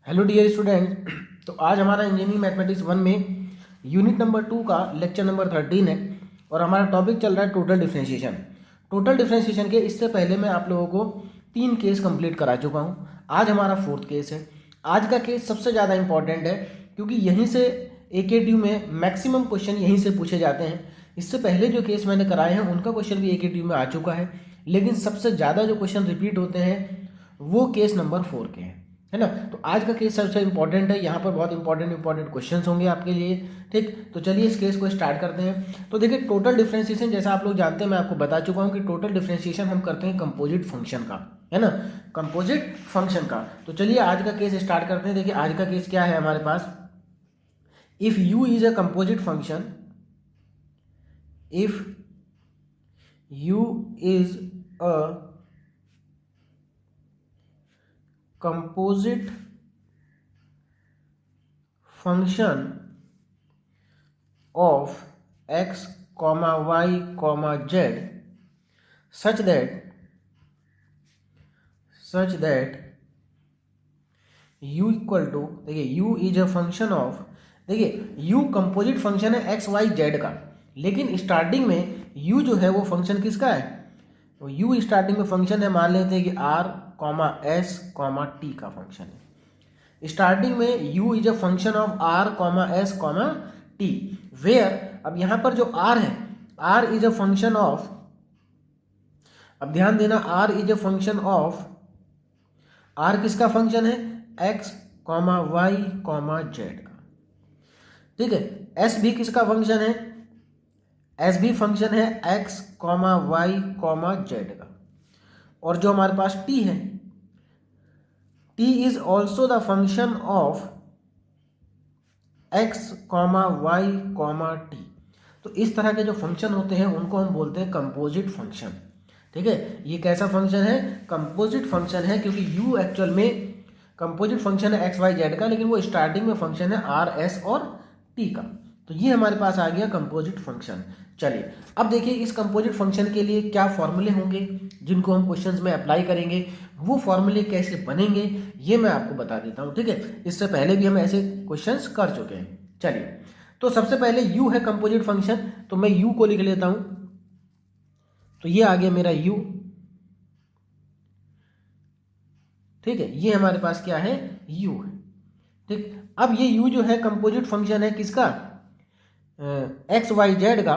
Hello dear student. तो आज हमारा इंजीनियरिंग मैथमेटिक्स 1 में यूनिट नंबर 2 का लेक्चर नंबर 13 है और हमारा टॉपिक चल रहा है टोटल डिफरेंशिएशन। टोटल डिफरेंशिएशन के इससे पहले मैं आप लोगों को 3 केस कंप्लीट करा चुका हूँ। आज हमारा 4th केस है। आज का केस सबसे ज़्यादा इंपॉर्टेंट है क्योंकि यहीं से AKTU में मैक्सिमम क्वेश्चन यहीं से पूछे जाते हैं। इससे पहले जो केस मैंने कराए हैं उनका क्वेश्चन भी AKTU में आ चुका है, लेकिन सबसे ज़्यादा जो क्वेश्चन रिपीट होते हैं वो केस नंबर 4 के हैं, है ना। तो आज का केस सबसे इंपॉर्टेंट है, यहाँ पर बहुत इंपॉर्टेंट क्वेश्चंस होंगे आपके लिए। ठीक, तो चलिए इस केस को स्टार्ट करते हैं। तो देखिए टोटल डिफरेंशिएशन जैसा आप लोग जानते हैं, मैं आपको बता चुका हूँ कि टोटल डिफरेंशिएशन हम करते हैं कंपोजिट फंक्शन का, है ना, कंपोजिट फंक्शन का। तो चलिए आज का केस स्टार्ट करते हैं। देखिए आज का केस क्या है हमारे पास। If u is a composite function, if u is a composite function of x comma y comma z such that u equal to, देखिए u is a function of, देखिए u कंपोजिट फंक्शन है x y z का, लेकिन starting में u जो है वो function किसका है, तो u स्टार्टिंग में फंक्शन है, मान लेते हैं कि r comma s comma t का फंक्शन है। स्टार्टिंग में u is a function of r comma s comma t, where, अब यहां पर जो r है, r is a function of, अब ध्यान देना, r is a function of, r किसका फंक्शन है, x comma y comma z का। ठीक है, s भी किसका फंक्शन है, s भी फंक्शन है x comma y comma z का। और जो हमारे पास t है, t is also the function of x comma y comma t. तो इस तरह के जो फंक्शन होते हैं उनको हम बोलते हैं कंपोजिट फंक्शन। ठीक है, ये कैसा फंक्शन है, कंपोजिट फंक्शन है, क्योंकि u एक्चुअल में कंपोजिट फंक्शन है एक्स वाई जेड का, लेकिन वो स्टार्टिंग में फंक्शन है आर एस और टी का। तो ये हमारे पास आ गया कंपोजिट फंक्शन। चलिए अब देखिए इस कंपोजिट फंक्शन के लिए क्या फॉर्मूले होंगे जिनको हम क्वेश्चंस में अप्लाई करेंगे, वो फॉर्मूले कैसे बनेंगे ये मैं आपको बता देता हूँ। ठीक है, इससे पहले भी हम ऐसे क्वेश्चंस कर चुके हैं। चलिए, तो सबसे पहले u है कंपोजिट फंक्शन, तो मैं u को लिख लेता हूं। तो ये आ गया मेरा u। ठीक है, ये हमारे पास क्या है, u है। ठीक, अब ये u जो है कंपोजिट फंक्शन है किसका, एक्स वाई जेड का।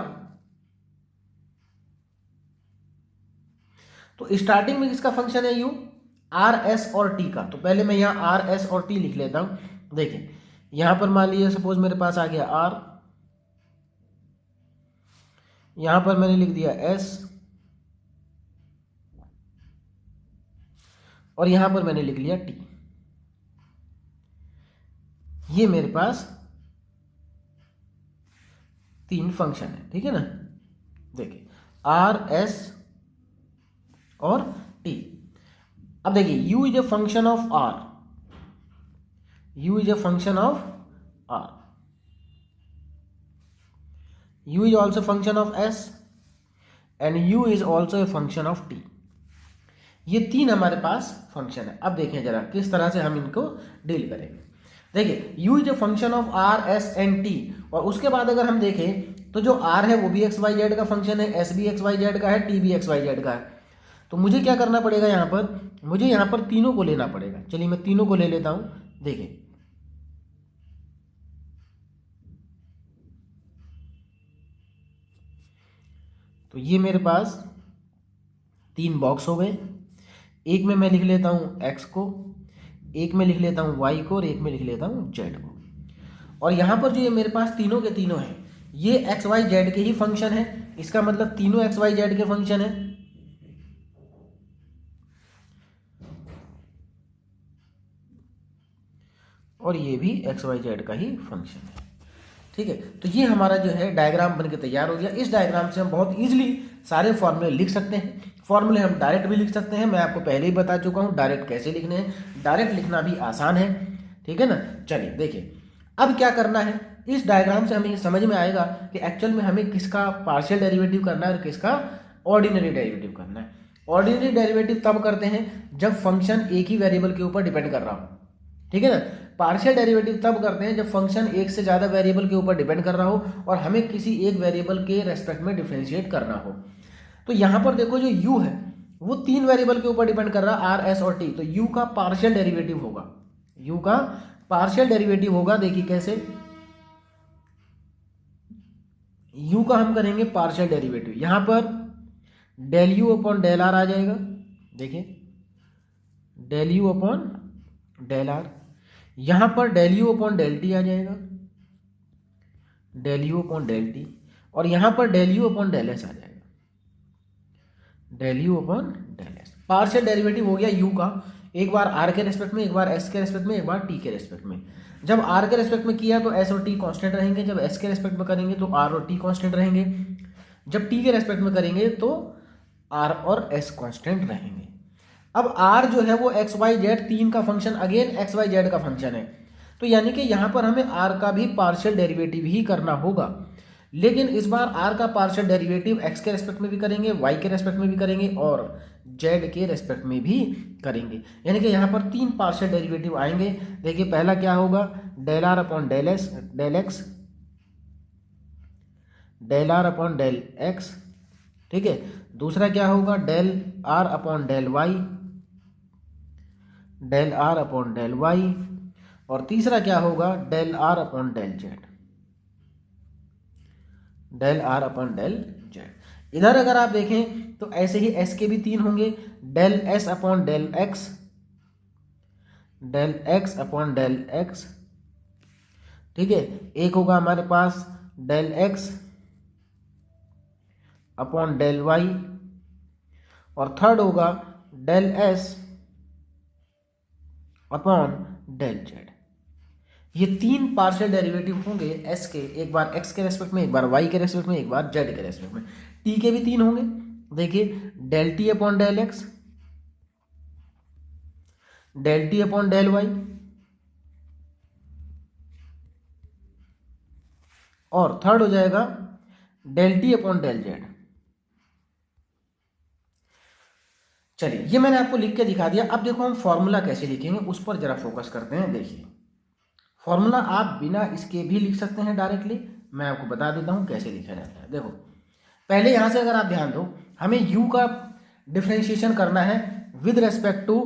तो स्टार्टिंग में किसका फंक्शन है u, आर एस और टी का। तो पहले मैं यहाँ आर एस और टी लिख लेता हूं। देखिए यहां पर मान लीजिए सपोज मेरे पास आ गया r, यहां पर मैंने लिख दिया s, और यहां पर मैंने लिख लिया t। ये मेरे पास 3 फंक्शन है। ठीक है ना, देखिए आर एस और टी। अब देखिए u is a function of r, u is a function of r, u is also function of s and u is also a function of t। ये 3 हमारे पास फंक्शन है। अब देखें जरा किस तरह से हम इनको डील करेंगे। देखिए u is a function of r s and t, और उसके बाद अगर हम देखें तो जो r है वो भी एक्स वाई जेड का फंक्शन है, s भी एक्स वाई जेड का है, t भी एक्स वाई जेड का है। तो मुझे क्या करना पड़ेगा, यहाँ पर मुझे यहाँ पर तीनों को लेना पड़ेगा। चलिए मैं तीनों को ले लेता हूं। देखिए तो ये मेरे पास 3 बॉक्स हो गए। एक में मैं लिख लेता हूं x को, एक में लिख लेता हूं y को, और एक में लिख लेता हूं z को। और यहां पर जो ये मेरे पास तीनों के तीनों हैं, ये एक्स वाई जेड के ही फंक्शन है। इसका मतलब तीनों एक्स वाई जेड के फंक्शन है। और ये भी एक्स वाई जेड का ही फंक्शन है। ठीक है, तो ये हमारा जो है डायग्राम बनके तैयार हो गया। इस डायग्राम से हम बहुत इजीली सारे फॉर्मूले लिख सकते हैं। फॉर्मूले हम डायरेक्ट भी लिख सकते हैं, मैं आपको पहले ही बता चुका हूँ डायरेक्ट कैसे लिखने हैं। डायरेक्ट लिखना भी आसान है। ठीक है ना, चलिए देखिए अब क्या करना है। इस डायग्राम से हमें समझ में आएगा कि एक्चुअल में हमें किसका पार्शियल डेरिवेटिव करना है और किसका ऑर्डिनरी डेरिवेटिव करना है। ऑर्डिनरी डेरिवेटिव तब करते हैं जब फंक्शन एक ही वेरिएबल के ऊपर डिपेंड कर रहा हो। ठीक है ना। पार्शियल डेरिवेटिव तब करते हैं जब फंक्शन एक से ज़्यादा वेरिएबल के ऊपर डिपेंड कर रहा हो और हमें किसी एक वेरिएबल के रेस्पेक्ट में डिफ्रेंशिएट करना हो। तो यहाँ पर देखो जो u है वो 3 वेरिएबल के ऊपर डिपेंड कर रहा है, r, s और t। तो u का पार्शियल डेरिवेटिव होगा, u का पार्शियल डेरिवेटिव होगा, देखिए कैसे, u का हम करेंगे पार्शियल डेरिवेटिव, यहाँ पर del u upon del r आ जाएगा, देखिए del u upon del r, यहाँ पर del u upon del t आ जाएगा, del u upon del t, और यहाँ पर del u upon del s आ जाएगा, del u upon del s। Partial derivative हो गया u का, एक बार r के रेस्पेक्ट में, एक बार s के रेस्पेक्ट में, एक बार t के रेस्पेक्ट में। जब r के रेस्पेक्ट में किया तो s और t कांस्टेंट रहेंगे, जब s के रेस्पेक्ट में करेंगे तो r और t कांस्टेंट रहेंगे, जब t के रेस्पेक्ट में करेंगे तो r और s कांस्टेंट रहेंगे। अब r जो है वो एक्स वाई जेड 3 का फंक्शन, अगेन एक्स वाई जेड का फंक्शन है, तो यानी कि यहाँ पर हमें r का भी पार्शियल डेरिवेटिव ही करना होगा। लेकिन इस बार r का पार्शियल डेरिवेटिव x के रेस्पेक्ट में भी करेंगे, y के रेस्पेक्ट में भी करेंगे और z के रेस्पेक्ट में भी करेंगे, यानी कि यहाँ पर 3 पार्शियल डेरिवेटिव आएंगे। देखिए पहला क्या होगा, del r upon del s del x, del r upon del x, ठीक है। दूसरा क्या होगा, del r upon del y, del r upon del y, और तीसरा क्या होगा, del r upon del z, del r upon del z. इधर अगर आप देखें तो ऐसे ही s के भी 3 होंगे, del s upon del x, del x upon del x, ठीक है। एक होगा हमारे पास del x upon del y, और थर्ड होगा del s upon del z. ये 3 पार्शियल डेरिवेटिव होंगे s के, एक बार x के रेस्पेक्ट में, एक बार y के रेस्पेक्ट में, एक बार z के रेस्पेक्ट में। t के भी 3 होंगे, देखिए del t upon del x, del t upon del y, और थर्ड हो जाएगा del t upon del z. चलिए ये मैंने आपको लिख के दिखा दिया। अब देखो हम फॉर्मूला कैसे लिखेंगे उस पर जरा फोकस करते हैं। देखिए फॉर्मूला आप बिना इसके भी लिख सकते हैं डायरेक्टली, मैं आपको बता देता हूं कैसे लिखा जाता है। देखो पहले यहां से अगर आप ध्यान दो, हमें u का डिफरेंशिएशन करना है with respect to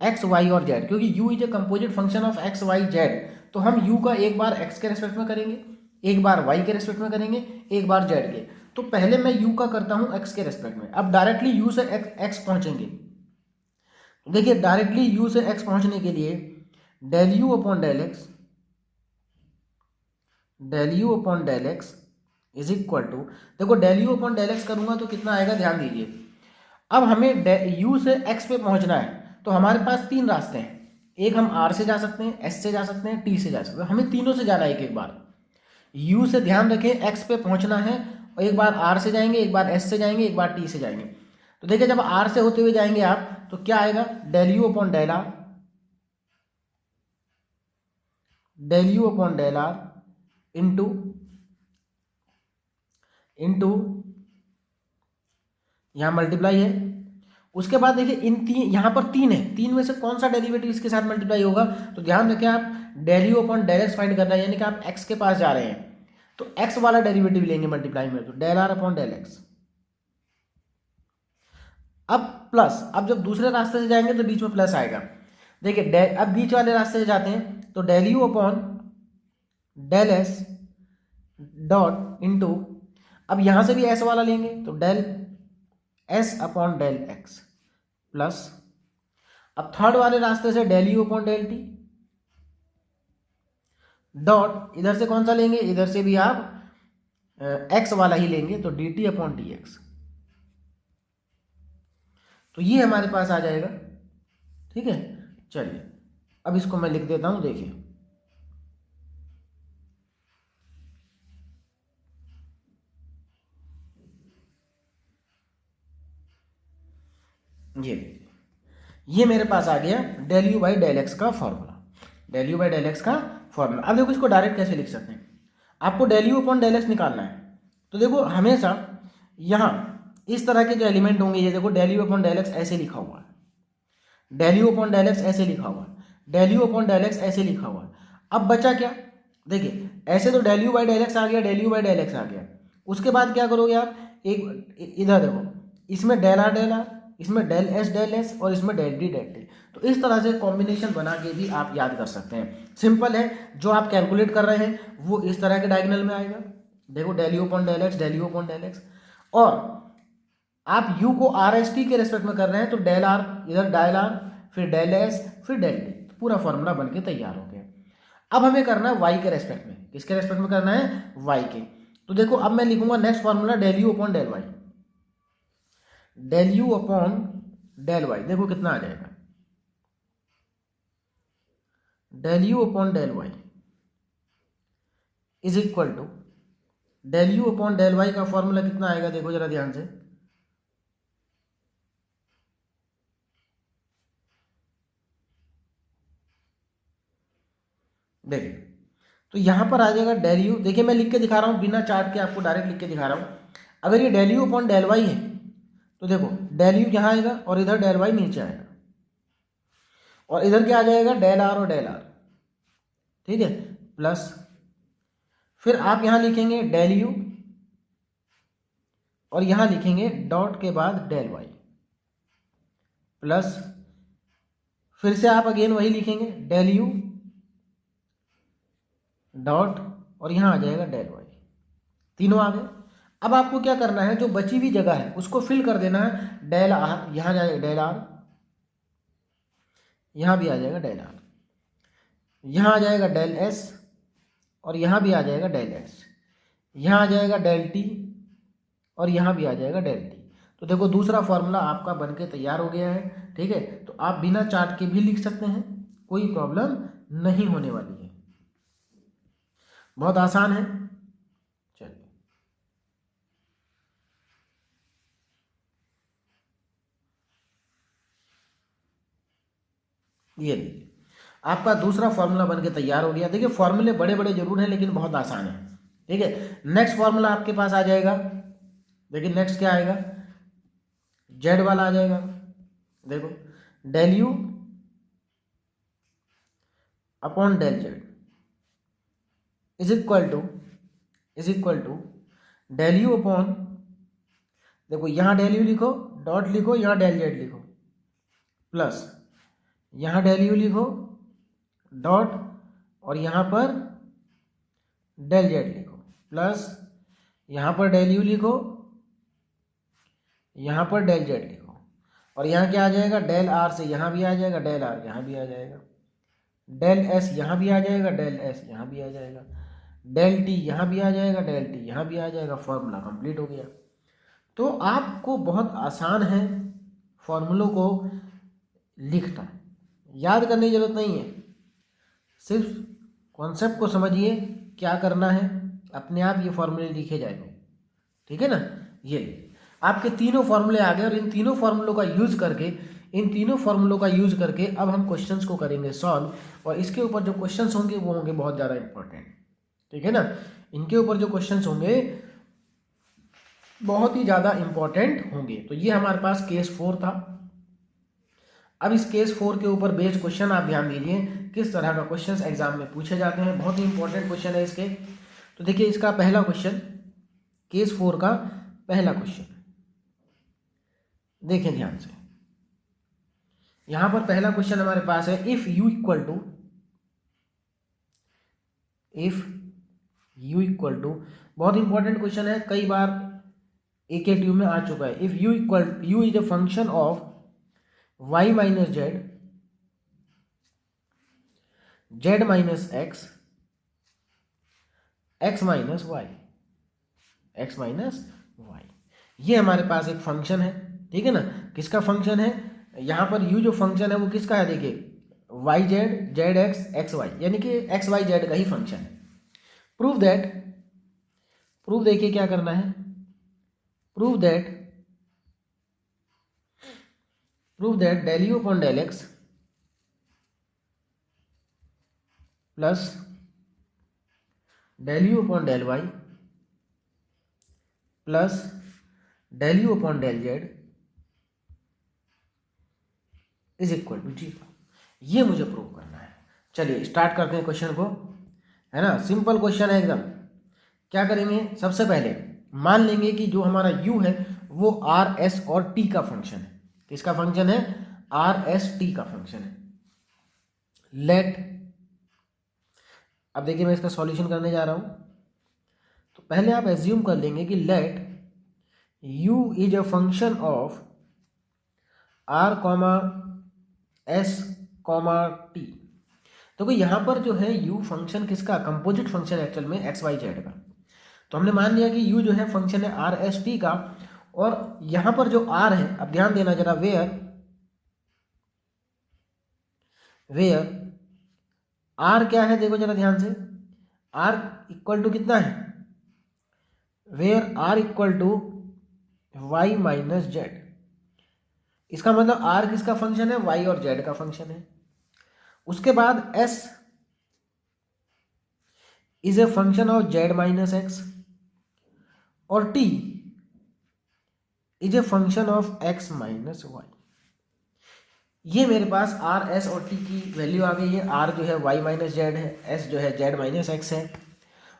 x, y और z, क्योंकि u is a composite function of x, y, z। तो हम u का एक बार x के रेस्पेक्ट में करेंगे, एक बार y के रेस्पेक्ट में करेंगे, एक बार z के। तो पहले मैं u का करता हूं x के रेस्पेक्ट में। अब डायरेक्टली u से x पहुंचेंगे, देखिए डायरेक्टली u से x पहुंचने के लिए del u upon del x, del u upon del x is equal to, देखो del u upon del x करूंगा तो कितना आएगा, ध्यान दीजिए। अब हमें u से x पे पहुंचना है तो हमारे पास 3 रास्ते हैं, एक हम r से जा सकते हैं, s से जा सकते हैं, t से जा सकते हैं, हमें तीनों से जाना है एक बार। u से ध्यान रखें x पे पहुंचना है, और एक बार r से जाएंगे, एक बार s से जाएंगे, एक बार t से जाएंगे। तो देखिए जब r से होते हुए जाएंगे आप तो क्या आएगा, del u upon del r, del u upon del r into यहां मल्टीप्लाई है। उसके बाद देखिए इन 3, यहां पर 3 है, 3 में से कौन सा डेरिवेटिव इसके साथ मल्टीप्लाई होगा, तो ध्यान रखें आप del u upon del x find करना है, यानी कि आप x के पास जा रहे हैं तो x वाला डेरिवेटिव लेंगे मल्टीप्लाई में, तो del r upon del x. अब प्लस, अब जब दूसरे रास्ते से जाएंगे तो बीच में प्लस आएगा। देखिए अब बीच वाले रास्ते से जाते हैं तो del u upon del s dot into, अब यहां से भी s वाला लेंगे तो del s upon del x plus, अब थर्ड वाले रास्ते से del u upon del t dot, इधर से कौन सा लेंगे, इधर से भी आप x वाला ही लेंगे तो D T upon D x. तो ये हमारे पास आ जाएगा, ठीक है। चलिए अब इसको मैं लिख देता हूं, देखिए ये मेरे पास आ गया del u by del x का formula, del u by del x का फॉर्मूला। अब देखो इसको डायरेक्ट कैसे लिख सकते हैं, आपको del u upon del x निकालना है तो देखो हमेशा यहाँ इस तरह के जो एलिमेंट होंगे, ये देखो del u upon del x ऐसे लिखा हुआ है, del u upon del x ऐसे लिखा हुआ है, del u upon del x ऐसे लिखा हुआ है। अब बचा क्या, देखिए ऐसे तो del u by del x आ गया, del u by del x आ गया। उसके बाद क्या करोगे आप, एक इधर देखो, इसमें डेल आर, इसमें डेल एस और इसमें डेल डी डेल टी। तो इस तरह से कॉम्बिनेशन बना के भी आप याद कर सकते हैं। सिंपल है, जो आप कैलकुलेट कर रहे हैं वो इस तरह के डायगोनल में आएगा। देखो del u upon del x, del u upon del x, और आप u को आर एस टी के रेस्पेक्ट में कर रहे हैं तो डेल आर, इधर डेल आर, फिर डेल एस, फिर डेल टी, पूरा फॉर्मूला बन के तैयार हो गया। अब हमें करना है y के रेस्पेक्ट में, किसके रेस्पेक्ट में करना है, y के। तो देखो अब मैं लिखूंगा next formula del u upon del y, del u upon del y, देखो कितना आ जाएगा, del u upon del y is equal to del u upon del y का फॉर्मूला कितना आएगा, देखो जरा ध्यान से, देखिए तो यहां पर आ जाएगा डेल यू, देखिए मैं लिख के दिखा रहा हूं बिना चार्ट के, आपको डायरेक्ट लिख के दिखा रहा हूं। अगर ये del u upon del y है तो देखो डेल यू यहां आएगा और इधर डेल वाई नीचे आएगा, और इधर क्या आ जाएगा, डेल आर और डेल आर, ठीक है, प्लस फिर आप यहां लिखेंगे डेल यू और यहां लिखेंगे डॉट के बाद डेल वाई, प्लस फिर से आप अगेन वही लिखेंगे डेल यू डॉट और यहां आ जाएगा डेल वाई, तीनों आ गए। अब आपको क्या करना है, जो बची हुई जगह है उसको फिल कर देना है, डेल आर यहां जाएगा, डेल आर यहां भी आ जाएगा, डेल आर यहां आ जाएगा, डेल एस और यहां भी आ जाएगा डेल एस, यहां आ जाएगा डेल टी और यहां भी आ जाएगा डेल टी। तो देखो दूसरा फॉर्मूला आपका बनके तैयार हो गया है, ठीक है। तो आप बिना चार्ट के भी लिख सकते हैं, कोई प्रॉब्लम नहीं होने वाली है, बहुत आसान है। चलिए ये लीजिए, आपका दूसरा फॉर्मूला बनके तैयार हो गया। देखिए फॉर्मूले बड़े बड़े जरूर हैं लेकिन बहुत आसान है, ठीक है। नेक्स्ट फॉर्मूला आपके पास आ जाएगा, देखिए नेक्स्ट क्या आएगा, जेड वाला आ जाएगा। देखो del u upon del z is equal to del u upon, देखो यहां डेल यू लिखो, डॉट लिखो, यहां डेल जेड लिखो, प्लस यहां डेल यू लिखो डॉट और यहां पर डेल जेड लिखो, प्लस यहां पर डेल यू लिखो, यहां पर डेल जेड लिखो, और यहां क्या आ जाएगा, डेल आर से यहां भी आ जाएगा, डेल आर यहां भी आ जाएगा, डेल एस यहां भी आ जाएगा, डेल एस यहां भी आ जाएगा, डेल टी यहां भी आ जाएगा, डेल टी यहां भी आ जाएगा, फॉर्मूला कंप्लीट हो गया। तो आपको बहुत आसान है फॉर्मूलों को लिखना, याद करने की जरूरत नहीं है, सिर्फ कॉन्सेप्ट को समझिए क्या करना है, अपने आप ये फॉर्मूले लिखे जाएंगे, ठीक है ना। ये आपके तीनों फॉर्मूले आ गए, और इन तीनों फॉर्मूलों का यूज करके, अब हम क्वेश्चंस को करेंगे सॉल्व, और इसके ऊपर जो क्वेश्चंस होंगे वो होंगे बहुत ज़्यादा इंपॉर्टेंट, ठीक है ना। इनके ऊपर जो क्वेश्चंस होंगे बहुत ही ज़्यादा इंपॉर्टेंट होंगे। तो ये हमारे पास केस 4 था। अब इस केस 4 के ऊपर बेस्ड क्वेश्चन आप ध्यान दीजिए किस तरह का क्वेश्चन एग्जाम में पूछे जाते हैं, बहुत ही इंपॉर्टेंट क्वेश्चन है इसके। तो देखिए इसका पहला क्वेश्चन, केस 4 का पहला क्वेश्चन देखिए ध्यान से, यहां पर पहला क्वेश्चन हमारे पास है, इफ u इक्वल टू, बहुत इंपॉर्टेंट क्वेश्चन है, कई बार एक ट्यूब में आ चुका है। If u is a function of y minus z, z minus x, x minus y, x minus y, ये हमारे पास एक फंक्शन है, ठीक है ना। किसका फंक्शन है, यहां पर u जो फंक्शन है वो किसका है, देखिए y z, z x, x y, यानी कि एक्स वाई जेड का ही फंक्शन है। प्रूव देखिए क्या करना है, prove that del u upon del x plus del u upon del y plus del u upon del z is equal to 0। ये मुझे प्रूव करना है। चलिए स्टार्ट करते हैं क्वेश्चन को, है ना, सिंपल क्वेश्चन है एकदम। क्या करेंगे, सबसे पहले मान लेंगे कि जो हमारा u है वो आर एस और टी का फंक्शन है। किसका फंक्शन है, आर एस टी का फंक्शन है। लेट, अब देखिए मैं इसका सॉल्यूशन करने जा रहा हूं, तो पहले आप एज्यूम कर लेंगे कि let u is a function of r comma s comma t. तो यहाँ पर जो है u फंक्शन किसका, कंपोजिट फंक्शन एक्चुअल में एक्स वाई जेड का। तो हमने मान लिया कि u जो है फंक्शन है आर एस टी का, और यहां पर जो r है, अब ध्यान देना जरा, वेयर r क्या है, देखो जरा ध्यान से, r इक्वल टू कितना है, where r equal to y minus z. इसका मतलब r किसका फंक्शन है, y और z का फंक्शन है। उसके बाद s is a function of z minus x, और t is a function of x minus y. ये मेरे पास r s और t की वैल्यू आ गई है। r जो है y माइनस जेड है, s जो है z माइनस एक्स है,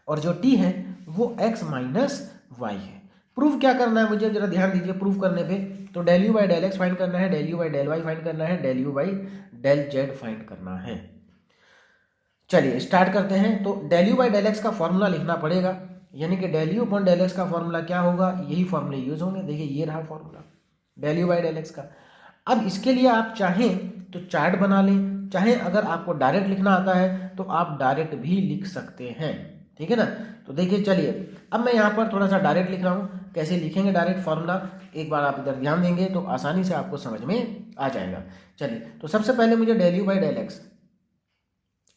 और जो t है वो x माइनस वाई है। प्रूफ क्या करना है मुझे, जरा ध्यान दीजिए। प्रूफ करने पे तो del u by del x find करना है, del u by del y find करना है, del u by del z find करना है। चलिए स्टार्ट करते हैं। तो del u by del x का फॉर्मूला लिखना पड़ेगा, यानी कि del u upon del x का फॉर्मूला क्या होगा, यही फॉर्मूले यूज होंगे। देखिए ये रहा formula del u by del x का। अब इसके लिए आप चाहें तो चार्ट बना लें, चाहे अगर आपको डायरेक्ट लिखना आता है तो आप डायरेक्ट भी लिख सकते हैं, ठीक है ना। तो देखिए चलिए, अब मैं यहाँ पर थोड़ा सा डायरेक्ट लिख रहा हूँ। कैसे लिखेंगे डायरेक्ट फॉर्मूला, एक बार आप इधर ध्यान देंगे तो आसानी से आपको समझ में आ जाएगा। चलिए तो सबसे पहले मुझे del u by del x,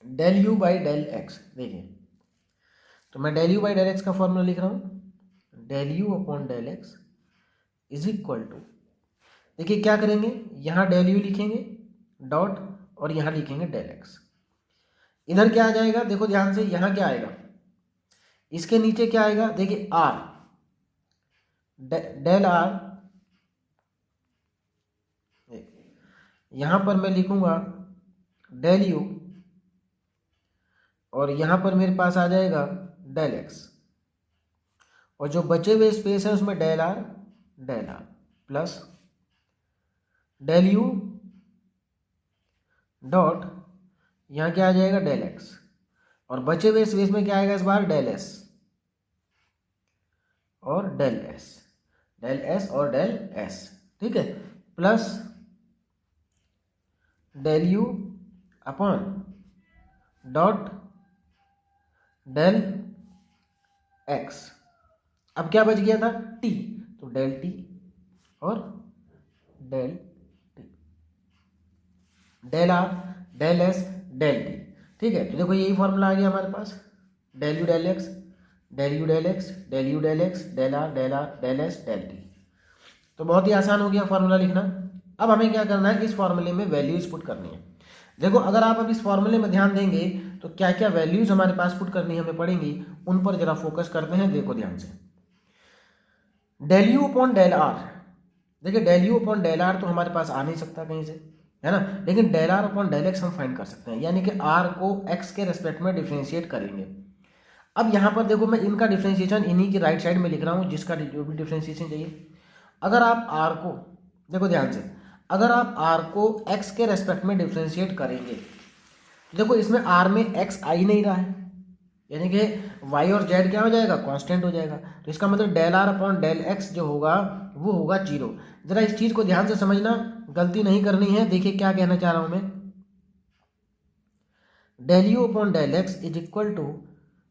del u by del x, देखिए तो मैं del u by del x का फॉर्मूला लिख रहा हूँ, del u upon del x is equal to, देखिए क्या करेंगे, यहाँ डेल यू लिखेंगे डॉट, और यहाँ लिखेंगे डेल एक्स। इधर क्या आ जाएगा, देखो ध्यान से, यहाँ क्या आएगा, इसके नीचे क्या आएगा, देखिए आर, डेल आर, यहां पर मैं लिखूंगा डेल यू, और यहां पर मेरे पास आ जाएगा डेल एक्स, और जो बचे हुए स्पेस है उसमें del r plus del u dot, यहाँ क्या आ जाएगा डेल एक्स, और बचे हुए स्पेस में क्या आएगा इस बार, डेल एस और डेल एस और डेल एस, ठीक है, plus del u upon dot del x. अब क्या बच गया था, टी, तो डेल टी और del t, del r, del s, del t, ठीक है। तो देखो यही फॉर्मूला आ गया हमारे पास, del u del x, del u del x, del u del x, del r del s del t. तो बहुत ही आसान हो गया फॉर्मूला लिखना। अब हमें क्या करना है, इस फॉर्मूले में वैल्यूज पुट करनी है। देखो अगर आप अब इस फॉर्मूले में ध्यान देंगे तो क्या क्या वैल्यूज हमारे पास पुट करनी हमें पड़ेंगी, उन पर जरा फोकस करते हैं। देखो ध्यान से, del u upon del r, देखिए del u upon del r तो हमारे पास आ नहीं सकता कहीं से, है ना, लेकिन del r upon del x हम फाइंड कर सकते हैं, यानी कि आर को एक्स के रेस्पेक्ट में डिफ्रेंशिएट करेंगे। अब यहाँ पर देखो मैं इनका डिफ्रेंशिएशन इन्हीं की राइट साइड में लिख रहा हूँ, जिसका जो भी डिफ्रेंशिएशन चाहिए। अगर आप आर को, देखो ध्यान से, अगर आप आर को एक्स के रेस्पेक्ट में डिफ्रेंशिएट करेंगे, देखो इसमें आर में एक्स आ ही नहीं रहा है, यानी कि वाई और जेड क्या हो जाएगा, कांस्टेंट हो जाएगा। तो इसका मतलब del r upon del x जो होगा वो होगा जीरो। जरा इस चीज को ध्यान से समझना, गलती नहीं करनी है। देखिए क्या कहना चाह रहा हूं मैं, del u upon del x is equal to,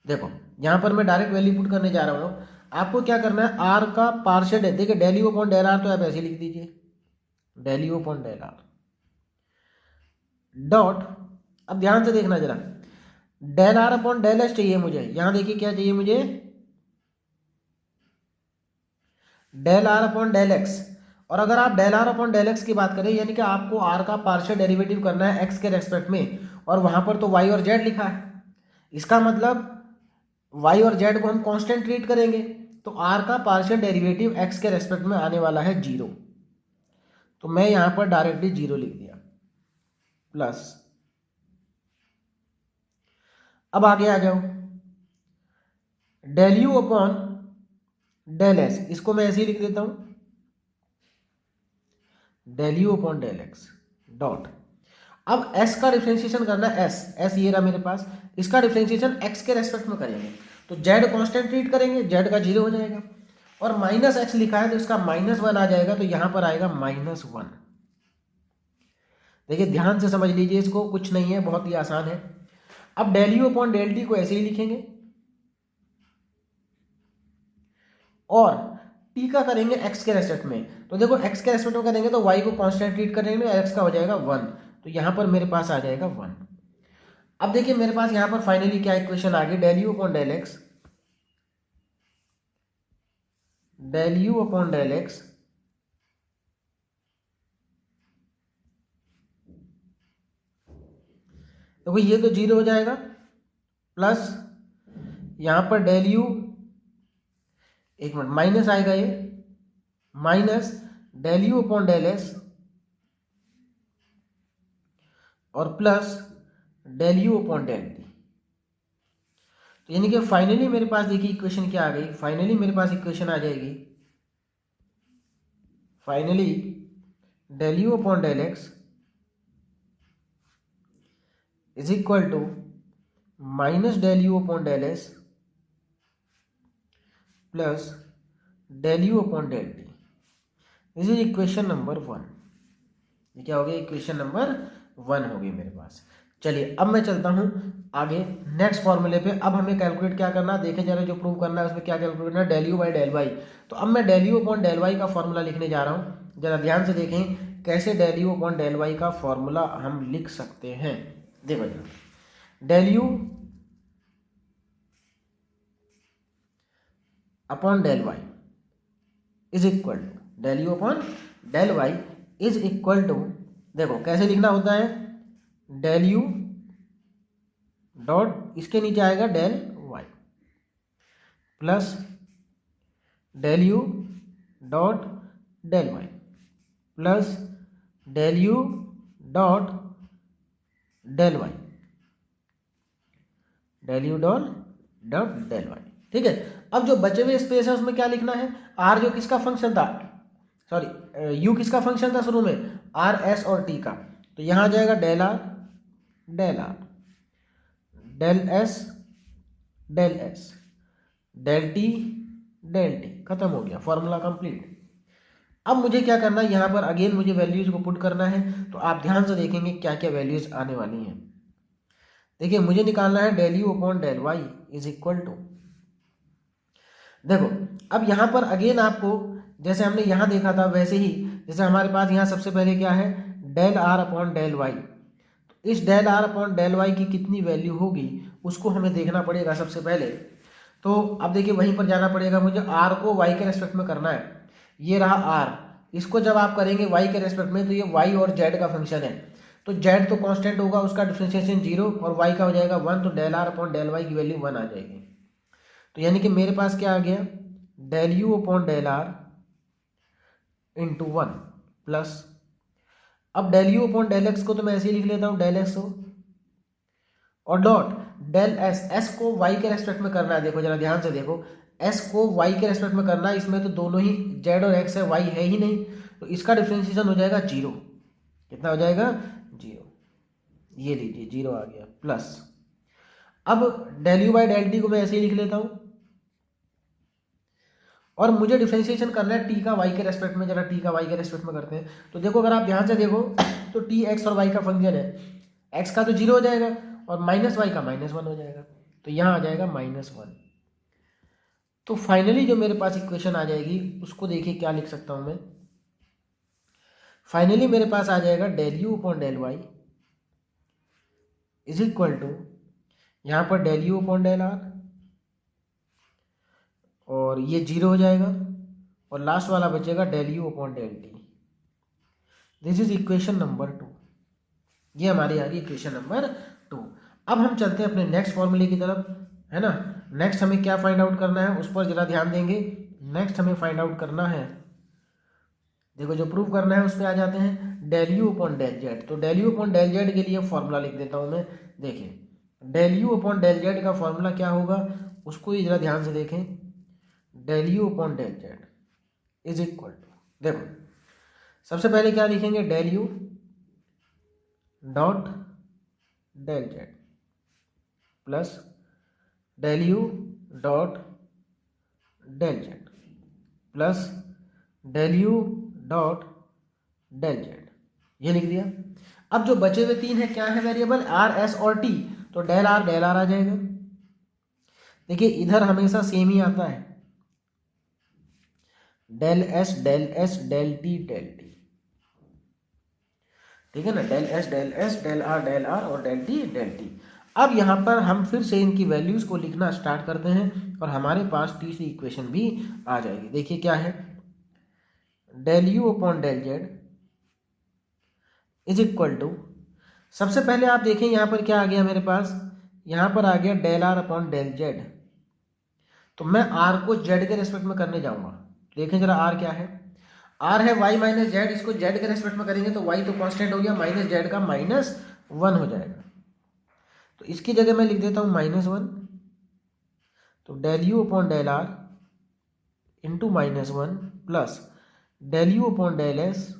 देखो यहां पर मैं डायरेक्ट वैल्यू पुट करने जा रहा हूं। आपको क्या करना है, आर का पार्शियल है, देखिए del u upon del r तो आप ऐसे लिख दीजिए, del u upon del r dot, अब ध्यान से देखना जरा, del r upon del s चाहिए मुझे, यहां देखिए क्या चाहिए मुझे, del r upon del x. और अगर आप del r upon del x की बात करें, यानी कि आपको आर का पार्शियल डेरिवेटिव करना है एक्स के रेस्पेक्ट में, और वहां पर तो वाई और जेड लिखा है, इसका मतलब वाई और जेड को हम कांस्टेंट ट्रीट करेंगे, तो आर का पार्शियल डेरिवेटिव एक्स के रेस्पेक्ट में आने वाला है जीरो। तो मैं यहां पर डायरेक्टली जीरो लिख दिया, प्लस अब आगे आ जाओ, del u upon del s, इसको मैं ऐसे ही लिख देता हूं, del u upon del x dot, अब s का डिफरेंशिएशन करना है, s ये रहा मेरे पास, इसका डिफरेंशिएशन x के रेस्पेक्ट में करेंगे, तो z कांस्टेंट ट्रीट करेंगे, z का 0 हो जाएगा, और माइनस x लिखा है तो इसका -1 आ जाएगा, तो यहां पर आएगा -1। देखिए ध्यान से समझ लीजिए इसको, कुछ नहीं है, बहुत ही आसान है। अब del u upon del t को ऐसे ही लिखेंगे, और t का करेंगे x के रेस्पेक्ट में, तो देखो x के रेस्पेक्ट में करेंगे तो y को कांस्टेंट ट्रीट करेंगे, x का हो जाएगा 1, तो यहां पर मेरे पास आ जाएगा 1। अब देखिए मेरे पास यहां पर फाइनली क्या इक्वेशन आ गई, del u upon del x, del u upon del x देखो ये तो 0 हो जाएगा, प्लस यहां पर डेल यू, एक मिनट, माइनस आएगा ये, minus del u upon del s, और plus del u upon del t. तो यानी कि फाइनली मेरे पास देखिए इक्वेशन क्या आ गई, फाइनली मेरे पास इक्वेशन आ जाएगी, finally del u upon del x is equal to minus del u upon del s plus del u upon del t. This is equation number 1। ये क्या हो गया, इक्वेशन नंबर 1 हो गई मेरे पास। चलिए अब मैं चलता हूं आगे नेक्स्ट फॉर्मूले पे। अब हमें कैलकुलेट क्या करना है, देखें जरा, जो प्रूव करना है उसमें क्या कैलकुलेट करना है, del u by del y. तो अब मैं del u upon del y का फॉर्मूला लिखने जा रहा हूं, जरा ध्यान से देखें कैसे del u upon del y का फॉर्मूला हम लिख सकते हैं। देखो जरा, del u upon del y is equal to, del u upon del y is equal to, देखो कैसे लिखना होता है, डेल यू डॉट, इसके नीचे आएगा del y, plus del u dot del y, plus del u dot del y, del u dot del y. ठीक है, अब जो बचे हुए स्पेस है उसमें क्या लिखना है, आर जो किसका फंक्शन था, सॉरी यू किसका फंक्शन था शुरू में, आर एस और टी का, तो यहां आ जाएगा del r del r, del s del s, del t del t, खत्म हो गया, फॉर्मूला कंप्लीट। अब मुझे क्या करना है, यहां पर अगेन मुझे वैल्यूज को पुट करना है, तो आप ध्यान से देखेंगे क्या क्या वैल्यूज आने वाली हैं। देखिए मुझे निकालना है del u upon del y is equal to, देखो अब यहां पर अगेन आपको जैसे हमने यहां देखा था वैसे ही, जैसे हमारे पास यहां सबसे पहले क्या है, del r upon del y, तो इस del r upon del y की कितनी वैल्यू होगी उसको हमें देखना पड़ेगा सबसे पहले। तो अब देखिए वहीं पर जाना पड़ेगा मुझे, आर को वाई के रेस्पेक्ट में करना है, ये रहा आर, इसको जब आप करेंगे वाई के रेस्पेक्ट में तो ये वाई और जेड का फंक्शन है, तो जेड तो कांस्टेंट होगा, उसका डिफरेंशिएशन 0 और वाई का हो जाएगा 1, तो del r upon del y की वैल्यू 1 आ जाएगी। तो यानी कि मेरे पास क्या आ गया, del u upon del r into 1 plus, अब del u upon del x को तो मैं ऐसे ही लिख लेता हूं, डेल एक्स हो, और डॉट डेल एस, एस को वाई के रेस्पेक्ट में करना है, देखो जरा ध्यान से देखो, एस को वाई के रेस्पेक्ट में करना है, इसमें तो दोनों ही जेड और एक्स है, वाई है ही नहीं, तो इसका डिफरेंशिएशन हो जाएगा 0, कितना हो जाएगा 0, ये लीजिए 0 आ गया, प्लस अब del u by del t को मैं ऐसे ही लिख लेता हूं, और मुझे डिफरेंशिएशन करना है टी का वाई के रेस्पेक्ट में, जरा टी का वाई के रेस्पेक्ट में करते हैं। तो देखो अगर आप ध्यान से देखो तो टी एक्स और वाई का फंक्शन है, एक्स का तो 0 हो जाएगा और माइनस वाई का -1 हो जाएगा, तो यहाँ आ जाएगा -1। तो फाइनली जो मेरे पास इक्वेशन आ जाएगी उसको देखिए क्या लिख सकता हूँ मैं, फाइनली मेरे पास आ जाएगा del u upon del y is equal to, यहाँ पर del u upon del r, और ये 0 हो जाएगा, और लास्ट वाला बचेगा del u upon del t. This is equation number 2, ये हमारी आ गई इक्वेशन नंबर 2। अब हम चलते हैं अपने नेक्स्ट फॉर्मूले की तरफ, है ना। नेक्स्ट हमें क्या फाइंड आउट करना है उस पर जरा ध्यान देंगे। नेक्स्ट हमें फाइंड आउट करना है, देखो जो प्रूव करना है उस पर आ जाते हैं, del u upon del z. तो del u upon del z के लिए फॉर्मूला लिख देता हूं मैं, देखिए del u upon del z का फॉर्मूला क्या होगा उसको ही जरा ध्यान से देखें। Del u upon del z is equal to, देखो सबसे पहले क्या लिखेंगे, del u dot del z plus del u dot del z plus del u dot del z, ये लिख दिया। अब जो बचे हुए तीन है क्या है वेरिएबल, आर एस और टी, तो डेल आर आ जाएगा। देखिए इधर हमेशा सेम ही आता है, डेल एस डेल टी ठीक है ना, डेल एस डेल आर और डेल टी। अब यहाँ पर हम फिर से इनकी वैल्यूज को लिखना स्टार्ट करते हैं और हमारे पास तीसरी इक्वेशन भी आ जाएगी। देखिए क्या है, del u upon del z is equal to, सबसे पहले आप देखें यहाँ पर क्या आ गया मेरे पास, यहाँ पर आ गया del r upon del z. तो मैं आर को जेड के रेस्पेक्ट में करने जाऊंगा, देखें जरा आर क्या है, आर है वाई माइनस जेड, इसको जेड के रेस्पेक्ट में करेंगे तो वाई तो कांस्टेंट हो गया, माइनस जेड का -1 हो जाएगा। तो इसकी जगह मैं लिख देता हूँ -1, तो del u upon del r into -1 plus del u upon del s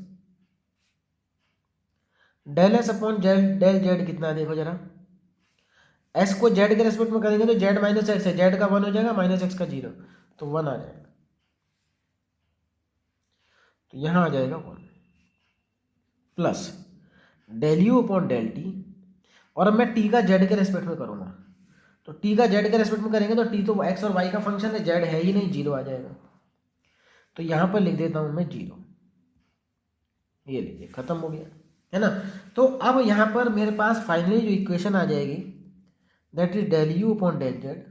upon del z कितना है देखो जरा, एस को जेड के रेस्पेक्ट में करेंगे तो जेड माइनस एक्स है, जेड का 1 हो जाएगा माइनस एक्स का 0, तो 1 आ जाएगा, तो यहां आ जाएगा 1 plus del u upon del t, और अब मैं टी का जेड के रेस्पेक्ट में करूंगा, तो टी का जेड के रेस्पेक्ट में करेंगे तो टी तो एक्स और वाई का फंक्शन है, जेड है ही नहीं, 0 आ जाएगा। तो यहां पर लिख देता हूं मैं 0, ये लीजिए खत्म हो गया है ना। तो अब यहां पर मेरे पास फाइनली जो इक्वेशन आ जाएगी that is del u upon del z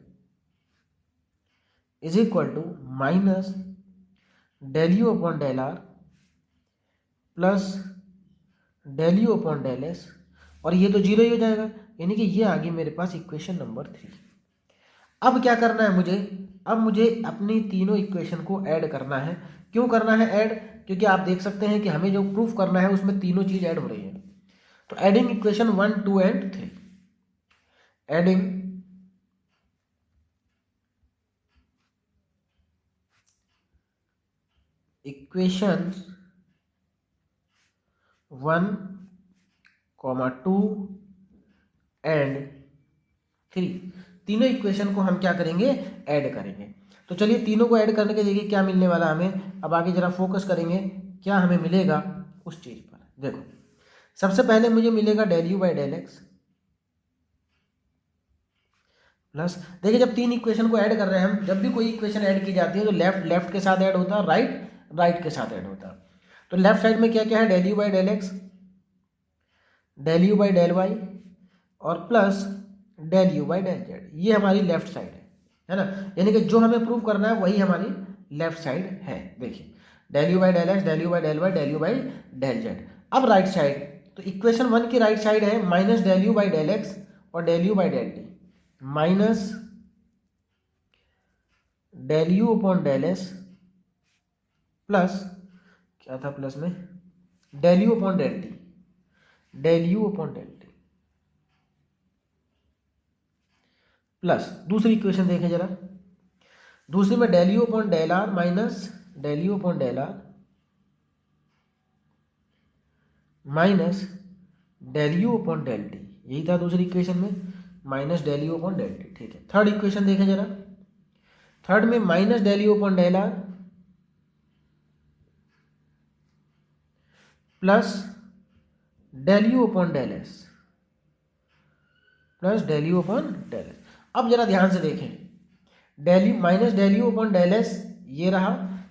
is equal to minus del u upon del r plus del u upon del s, और ये तो 0 ही हो जाएगा, यानी कि ये आ गई मेरे पास इक्वेशन नंबर 3। अब क्या करना है मुझे, अब मुझे अपनी तीनों इक्वेशन को ऐड करना है। क्यों करना है ऐड, क्योंकि आप देख सकते हैं कि हमें जो प्रूफ करना है उसमें तीनों चीज ऐड हो रही है। तो adding equation 1, 2 and 3, adding equation 1, 2 and 3, तीनों इक्वेशन को हम क्या करेंगे, ऐड करेंगे। तो चलिए तीनों को ऐड करने के देखिए क्या मिलने वाला हमें। अब आगे जरा फोकस करेंगे क्या हमें मिलेगा उस चीज पर। देखो सबसे पहले मुझे मिलेगा del u by del x plus, देखिए जब तीन इक्वेशन को ऐड कर रहे हैं हम, जब भी कोई इक्वेशन ऐड की जाती है तो लेफ्ट के साथ ऐड होता है, राइट के साथ ऐड होता है। तो लेफ्ट साइड में क्या क्या है, del u by del x, del u by del y और plus del u by del z, ये हमारी लेफ्ट साइड है ना। यानी कि जो हमें प्रूव करना है वही हमारी लेफ्ट साइड है। देखिए del u by del x, del u by del y, del u by del z. अब राइट साइड, तो इक्वेशन 1 की राइट साइड है minus del u by del x और del u by del t, minus del u upon del s plus, क्या था plus में, del u upon del t, del u upon del t plus दूसरी equation देखें जरा, दूसरी में del u upon del r minus del u upon del r minus del u upon del t, यही था दूसरी इक्वेशन में, minus del u upon del t. ठीक है, थर्ड इक्वेशन देखें जरा, थर्ड में minus del u upon del r plus del u upon del s plus del u upon del s. अब जरा ध्यान से देखें, del u minus del u upon del s ये रहा,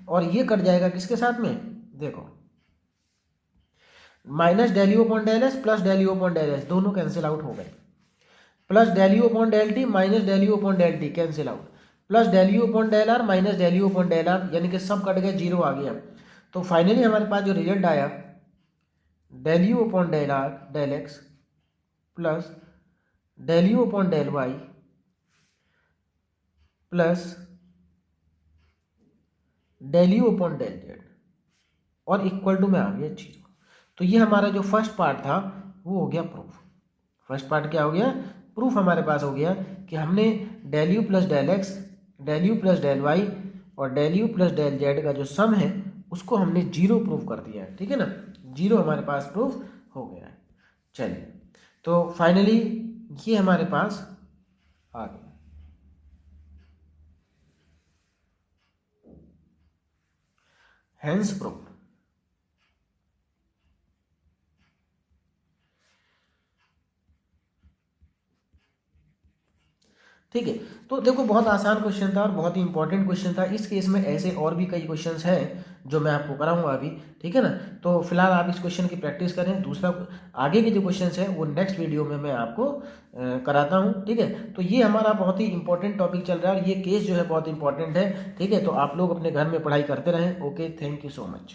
और ये कट जाएगा किसके साथ में, देखो minus del u upon del s plus del u upon del s, दोनों कैंसिल आउट हो गए, plus del u upon del t minus del u upon del t cancel out, plus del u upon del r minus del u upon del r, यानी कि सब cut गए, 0 आ गया। तो finally हमारे पास जो रिजल्ट आया del u upon del r del x plus del u upon del y plus del u upon del z और इक्वल टू में आ गया 0। तो ये हमारा जो फर्स्ट पार्ट था वो हो गया प्रूफ। फर्स्ट पार्ट क्या हो गया, प्रूफ हमारे पास हो गया कि हमने del u plus del x, del u plus del y और del u plus del z का जो सम है उसको हमने जीरो प्रूफ कर दिया है, ठीक है ना, जीरो हमारे पास प्रूफ हो गया है। चलिए, तो फाइनली ये हमारे पास आ गया। Hence proof. ठीक है, तो देखो बहुत आसान क्वेश्चन था और बहुत ही इंपॉर्टेंट क्वेश्चन था। इस केस में ऐसे और भी कई क्वेश्चंस हैं जो मैं आपको कराऊंगा अभी, ठीक है ना। तो फिलहाल आप इस क्वेश्चन की प्रैक्टिस करें, दूसरा आगे के जो क्वेश्चंस हैं वो नेक्स्ट वीडियो में मैं आपको कराता हूं, ठीक है। तो ये हमारा बहुत ही इंपॉर्टेंट टॉपिक चल रहा है और ये केस जो है बहुत इंपॉर्टेंट है, ठीक है। तो आप लोग अपने घर में पढ़ाई करते रहें। Okay, thank you so much.